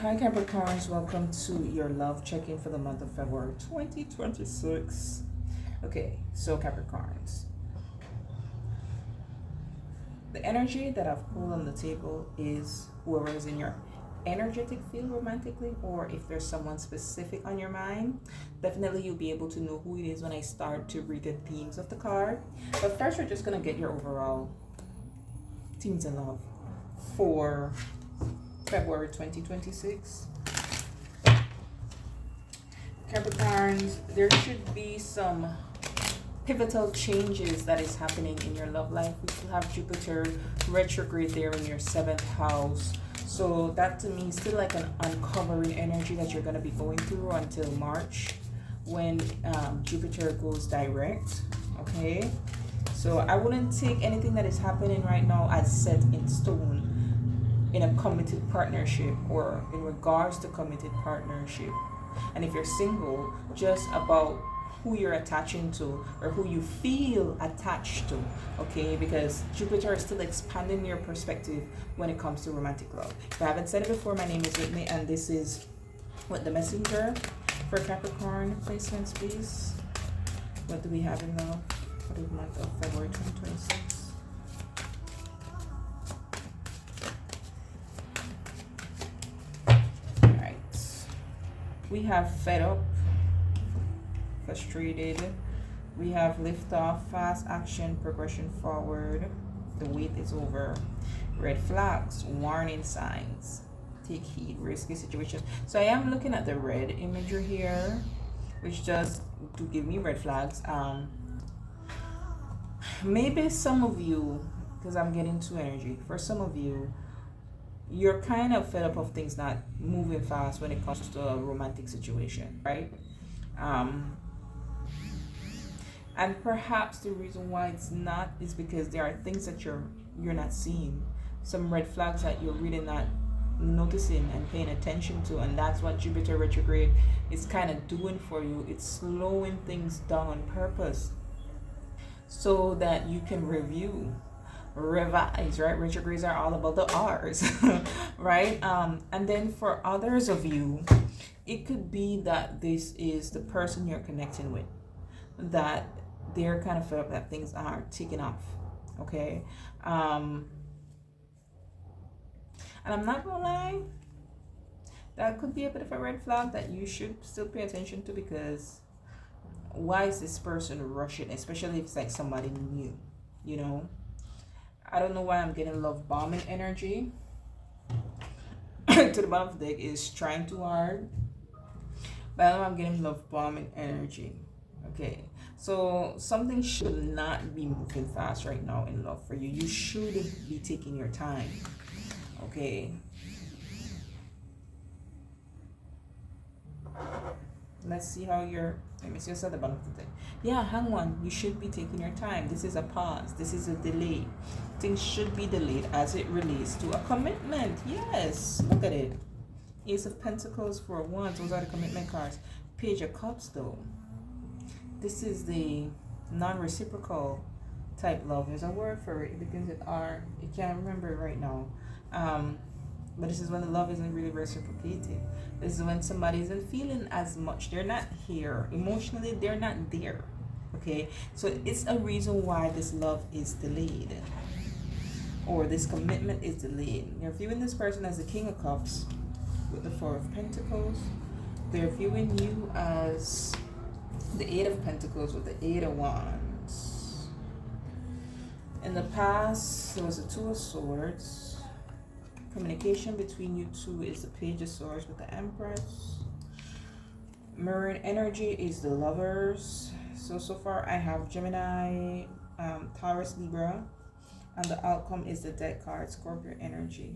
Hi Capricorns, welcome to your love check-in for the month of February 2026. Okay, so Capricorns, the energy that I've pulled on the table is whoever is in your energetic field romantically, or if there's someone specific on your mind. Definitely you'll be able to know who it is when I start to read the themes of the card. But first we're just going to get your overall themes in love for February 2026. Capricorns, there should be some pivotal changes that is happening in your love life. We still have Jupiter retrograde there in your 7th house. So that to me is still like an uncovering energy that you're going to be going through until March when Jupiter goes direct. Okay. So I wouldn't take anything that is happening right now as set in stone in a committed partnership or in regards to committed partnership. And if you're single, just about who you're attaching to or who you feel attached to, okay? Because Jupiter is still expanding your perspective when it comes to romantic love. If I haven't said it before, my name is Whitney and this is what the messenger for Capricorn placements, please. What do we have in love for the month of February 2026? We have fed up, frustrated. We have lift off, fast action, progression forward. The wait is over. Red flags, warning signs. Take heed, risky situations. So I am looking at the red imagery here, which does to give me red flags. Maybe some of you, because I'm getting two energy. For some of you, you're kind of fed up of things not moving fast when it comes to a romantic situation, right? And perhaps the reason why it's not is because there are things that you're not seeing, some red flags that you're really not noticing and paying attention to, and that's what Jupiter retrograde is kind of doing for you. It's slowing things down on purpose so that you can review, revise, right? Retrogrades are all about the R's, right? And then for others of you, it could be that this is the person you're connecting with, that they're kind of fed up that things aren't taking off, okay? And I'm not gonna lie, that could be a bit of a red flag that you should still pay attention to, because why is this person rushing, especially if it's like somebody new, you know? I don't know why I'm getting love bombing energy. To the bottom of the deck is trying too hard. But I know I'm getting love bombing energy. Okay. So something should not be moving fast right now in love for you. You should be taking your time. Okay. Let's see how you're. Let me see what's at the bottom of the deck. Yeah, hang on. You should be taking your time. This is a pause. This is a delay. Things should be delayed as it relates to a commitment. Yes, look at it. Ace of Pentacles for Wands. Those are the commitment cards. Page of Cups, though. This is the non-reciprocal type love. There's a word for it. It begins with R. I can't remember it right now. But this is when the love isn't really reciprocated. This is when somebody isn't feeling as much. They're not here. Emotionally, they're not there. Okay? So it's a reason why this love is delayed, or this commitment is delayed. You're viewing this person as the King of Cups with the Four of Pentacles. They're viewing you as the Eight of Pentacles with the Eight of Wands. In the past, there was the Two of Swords. Communication between you two is the Page of Swords with the Empress. Mirroring energy is the Lovers. So far I have Gemini, Taurus, Libra. And the outcome is the deck card, Scorpio energy.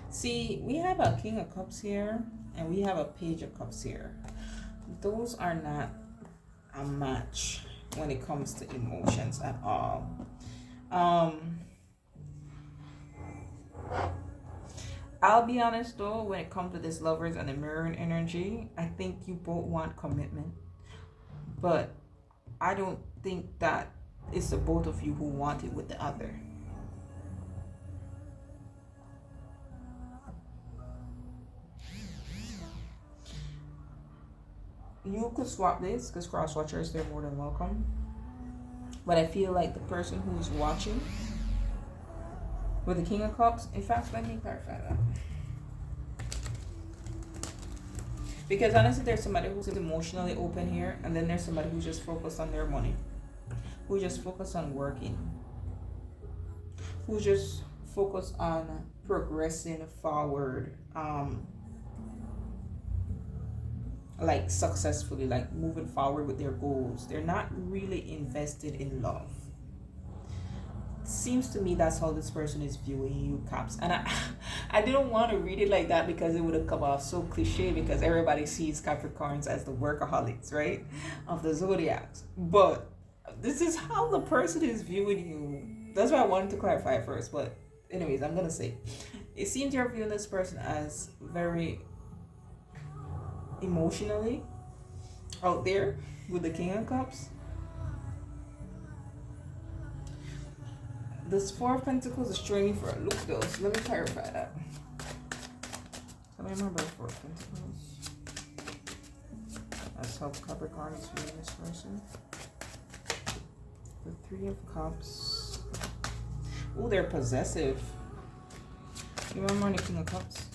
See, we have a King of Cups here, and we have a Page of Cups here. Those are not a match when it comes to emotions at all. I'll be honest though, when it comes to this Lovers and the mirroring energy, I think you both want commitment. But I don't think that it's the both of you who want it with the other. you could swap this because cross watchers, they're more than welcome. But I feel like the person who's watching with the King of Cups, in fact, let me clarify that. Because honestly, there's somebody who's emotionally open here, and then there's somebody who's just focused on their money, who just focused on working, who just focused on progressing forward, like successfully, like moving forward with their goals. They're not really invested in love. Seems to me that's how this person is viewing you, Caps. And I didn't want to read it like that because it would have come off so cliche, because everybody sees Capricorns as the workaholics, right, of the zodiacs. But this is how the person is viewing you. That's why I wanted to clarify it first. But anyways, I'm gonna say it seems you're viewing this person as very emotionally out there with the King of Cups. This Four of Pentacles is straining for a loop though, so let me clarify that. So let me remember Four of Pentacles. That's how Capricorn is viewing this person. The Three of Cups. Oh, they're possessive. You remember the King of Cups?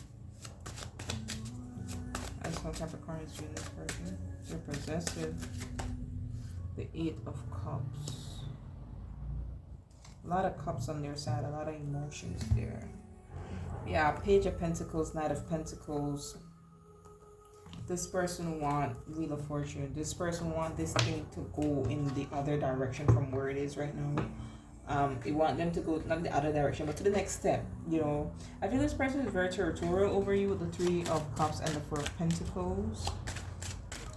That's how Capricorn is viewing this person. They're possessive. The Eight of Cups. A lot of cups on their side, a lot of emotions there. Yeah, Page of Pentacles, Knight of Pentacles. This person want Wheel of Fortune. This person want this thing to go in the other direction from where it is right now. They want them to go, not the other direction, but to the next step, you know. I feel this person is very territorial over you with the Three of Cups and the Four of Pentacles.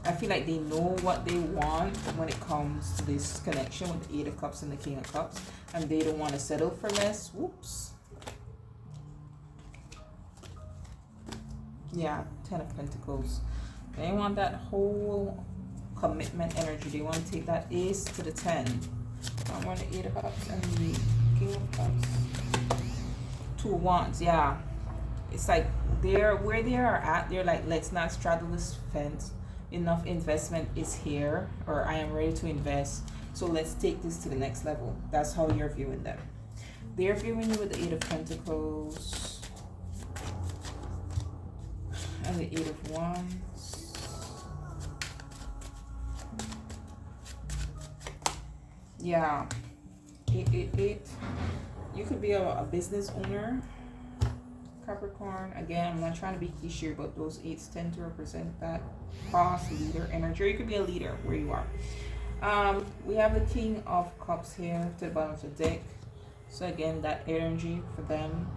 I feel like they know what they want when it comes to this connection with the Eight of Cups and the King of Cups. And they don't want to settle for less. Whoops. Yeah, Ten of Pentacles. They want that whole commitment energy. They want to take that Ace to the 10. I want the Eight of Cups and the King of Cups. Two of Wands, yeah. It's like they're where they are at. They're like, let's not straddle this fence. Enough investment is here, or I am ready to invest. So let's take this to the next level. That's how you're viewing them. They're viewing you with the Eight of Pentacles and the Eight of Wands. Yeah, 888. You could be a business owner, Capricorn. Again, I'm not trying to be cliche, but those eights tend to represent that boss, leader energy. Or you could be a leader where you are. We have the King of Cups here to the bottom of the deck. So again, that energy for them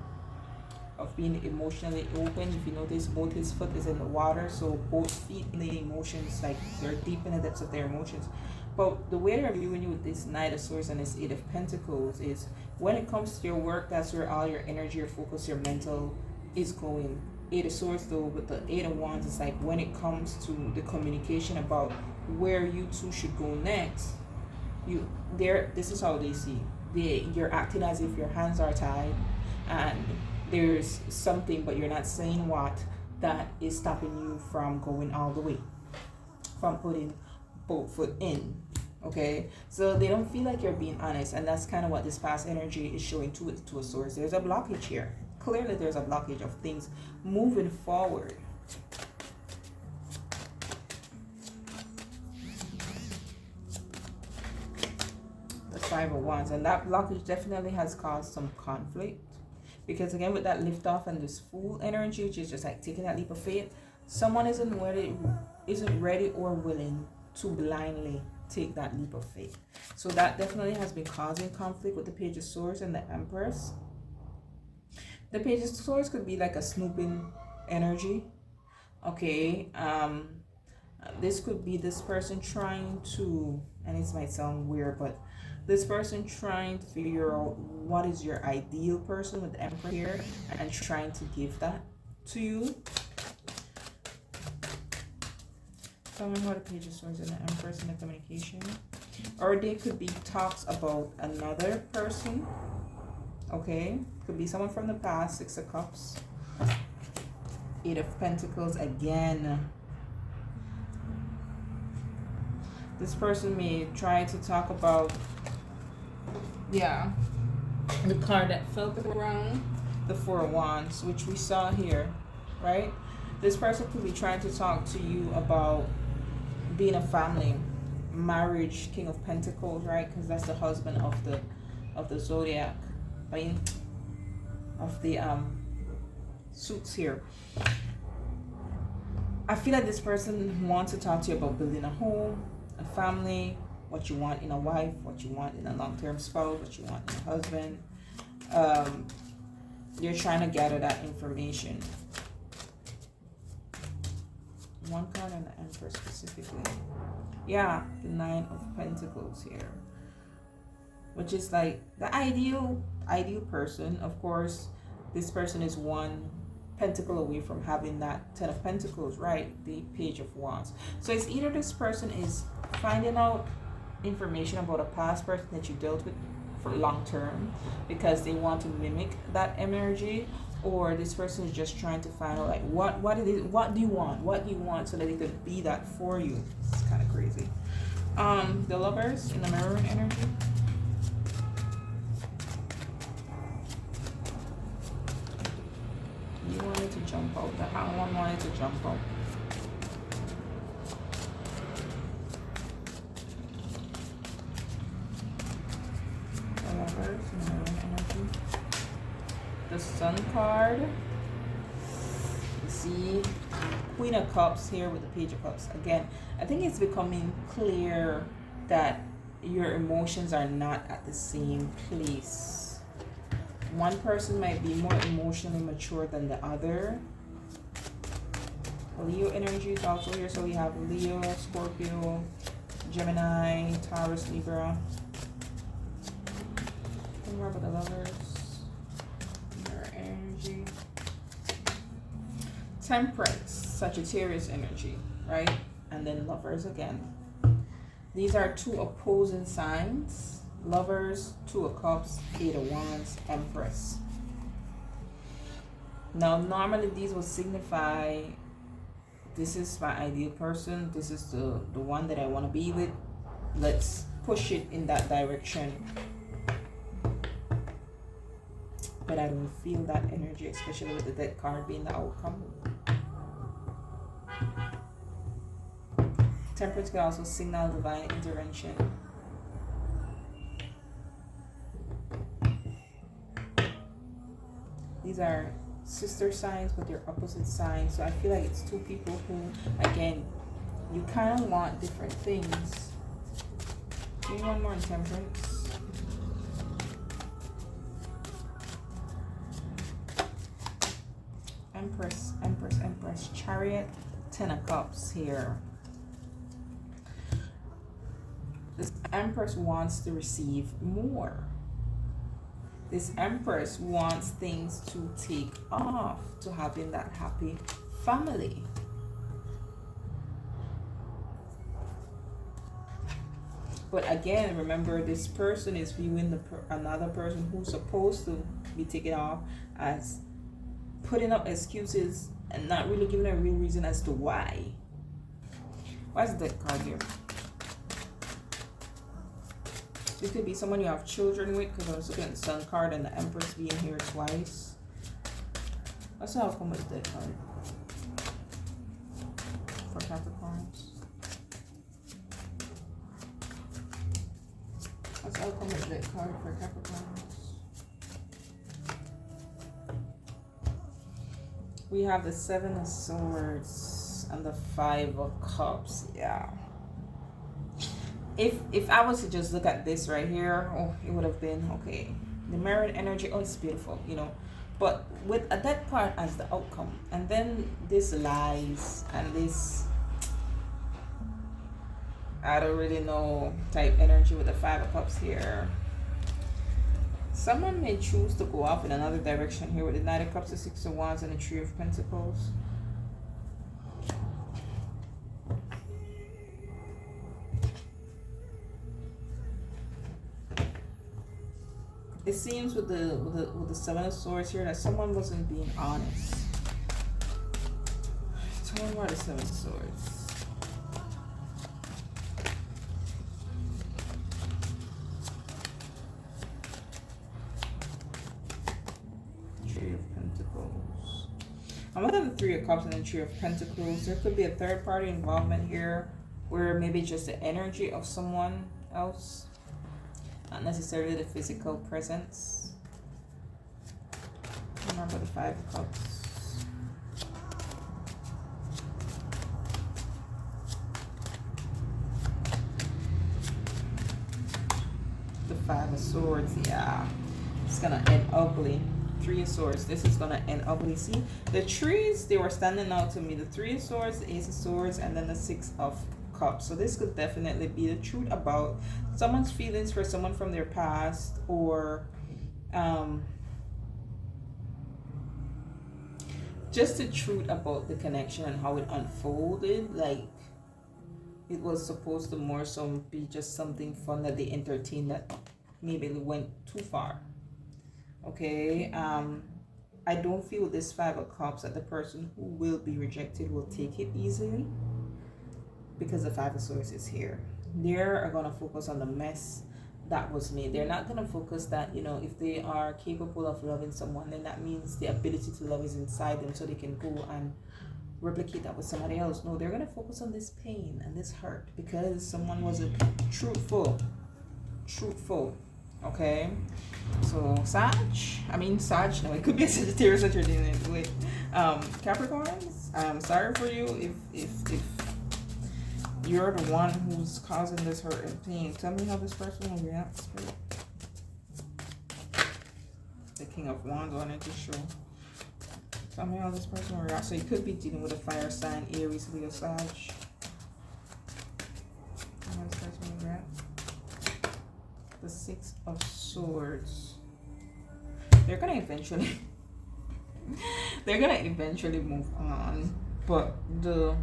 of being emotionally open. If you notice, both his foot is in the water, so both feet in the emotions, like they're deep in the depths of their emotions. But the way they're viewing you with this Knight of Swords and this Eight of Pentacles is when it comes to your work, that's where all your energy, your focus, your mental is going. Eight of Swords though, with the Eight of Wands, it's like when it comes to the communication about where you two should go next, this is how they see. You're acting as if your hands are tied and there's something, but you're not saying what, that is stopping you from going all the way, from putting both foot in. Okay, so they don't feel like you're being honest, and that's kind of what this past energy is showing to it, to a source. There's a blockage here. Clearly there's a blockage of things moving forward. The Five of Wands, and that blockage definitely has caused some conflict, because again with that lift off and this Fool energy, which is just like taking that leap of faith, someone isn't ready or willing to blindly take that leap of faith. So that definitely has been causing conflict with the Page of Swords and the Empress. The Page of Swords could be like a snooping energy. Okay, this could be this person trying to, and this might sound weird, but this person trying to figure out what is your ideal person with the Emperor here and trying to give that to you. Tell me how the Page of Swords and the Empress in the communication. Or they could be talks about another person. Okay, could be someone from the past. Six of Cups, Eight of Pentacles again. This person may try to talk about, yeah, the card that felt around, the Four of Wands, which we saw here, right? This person could be trying to talk to you about being a family, marriage, King of Pentacles, right? Because that's the husband of the zodiac, I mean, of the suits here. I feel like this person wants to talk to you about building a home, a family, what you want in a wife, what you want in a long-term spouse, what you want in a husband. You're trying to gather that information. One card on the Empress specifically. Yeah, the Nine of Pentacles here. Which is like the ideal person. Of course, this person is one pentacle away from having that Ten of Pentacles, right? The Page of Wands. So it's either this person is finding out information about a past person that you dealt with for long term because they want to mimic that energy, or this person is just trying to find out like what do you want so that they could be that for you. It's kind of crazy. The Lovers in the Mirror energy. You wanted to jump out. The Hanged One wanted to jump out. The Lovers in the Mirror energy. The Sun card. You see Queen of Cups here with the Page of Cups. Again, I think it's becoming clear that your emotions are not at the same place. One person might be more emotionally mature than the other. Leo energy is also here. So we have Leo, Scorpio, Gemini, Taurus, Libra. And more about the Lovers. Mirror energy. Temperance, Sagittarius energy, right? And then Lovers again. These are two opposing signs. Lovers, Two of Cups, Eight of Wands, Empress. Now, normally these will signify this is my ideal person. This is the one that I want to be with. Let's push it in that direction. But I don't feel that energy, especially with the Death card being the outcome. Temperance can also signal divine intervention. These are sister signs, but they're opposite signs. So I feel like it's two people who, again, you kind of want different things. Do you want more in Temperance? Empress, Empress, Empress, Chariot, Ten of Cups here. This Empress wants to receive more. This Empress wants things to take off, to having that happy family. But again, remember, this person is viewing another person who's supposed to be taken off as putting up excuses and not really giving a real reason as to why. Why is that card here? This could be someone you have children with, because I was looking at the Sun card and the Empress being here twice. That's how I'll come with that card for Capricorns. That's how I'll come with that card for Capricorns. We have the Seven of Swords and the Five of Cups. Yeah. If I was to just look at this right here, oh, it would have been okay. The mirrored energy, oh, it's beautiful, you know. But with that part as the outcome, and then this lies and this, I don't really know, type energy with the Five of Cups here. Someone may choose to go off in another direction here with the Knight of Cups, the Six of Wands, and the Three of Pentacles. It seems with the Seven of Swords here that someone wasn't being honest. Tell me about the Seven of Swords. Three of Pentacles. I'm looking at the Three of Cups and the Three of Pentacles. There could be a third party involvement here, where maybe just the energy of someone else, not necessarily the physical presence. Remember the Five of Cups. The Five of Swords, yeah. It's gonna end ugly. Three of Swords. This is gonna end ugly. See, the trees, they were standing out to me. The Three of Swords, the Ace of Swords, and then the Six of Cups. So this could definitely be the truth about someone's feelings for someone from their past, or just the truth about the connection and how it unfolded. Like, it was supposed to more so be just something fun that they entertained that maybe it went too far. Okay, I don't feel this Five of Cups that the person who will be rejected will take it easily, because the Five of Swords is here. They are going to focus on the mess that was made. They're not going to focus that, you know, if they are capable of loving someone, then that means the ability to love is inside them, so they can go and replicate that with somebody else. No, they're going to focus on this pain and this hurt because someone wasn't truthful. Okay, so Sag, no, it could be a Sagittarius that you're dealing with. Capricorns, I'm sorry for you if you're the one who's causing this hurt and pain. Tell me how this person will react, Spirit. The King of Wands on it to show. Tell me how this person will react. So you could be dealing with a fire sign, Aries, Leo, Sag. How this person will react. The Six of Swords. They're gonna eventually move on, but the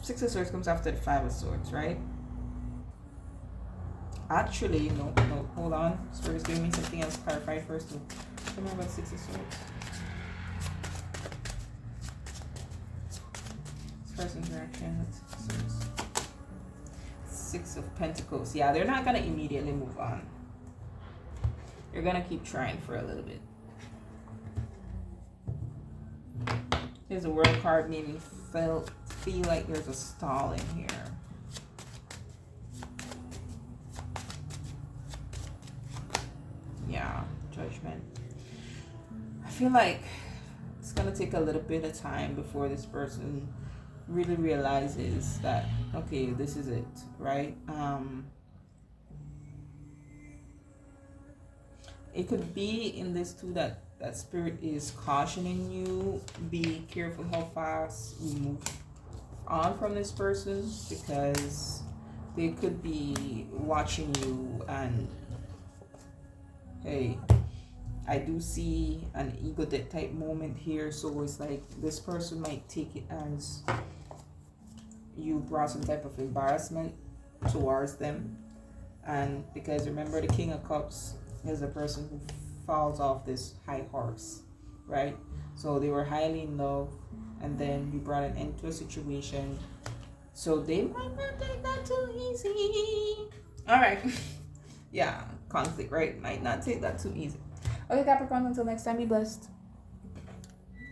Six of Swords comes after the Five of Swords, right? Actually, no, hold on. Spirit is giving me something else clarified first. Tell me about Six of Swords. This person's reaction. Six of Pentacles. Yeah, they're not gonna immediately move on. They're gonna keep trying for a little bit. Here's a World card, made me feel like there's a stall in here. Yeah, Judgment. I feel like it's gonna take a little bit of time before this person really realizes that, okay, this is it, right? It could be in this too that Spirit is cautioning you, be careful how fast you move on from this person, because they could be watching you, and hey, I do see an ego death type moment here. So it's like this person might take it as you brought some type of embarrassment towards them. And because remember, the King of Cups is a person who falls off this high horse, right? So they were highly in love, and then you brought an end to a situation. So they might not take that too easy. All right. Yeah, conflict, right? Might not take that too easy. Okay, Capricorn, until next time, be blessed.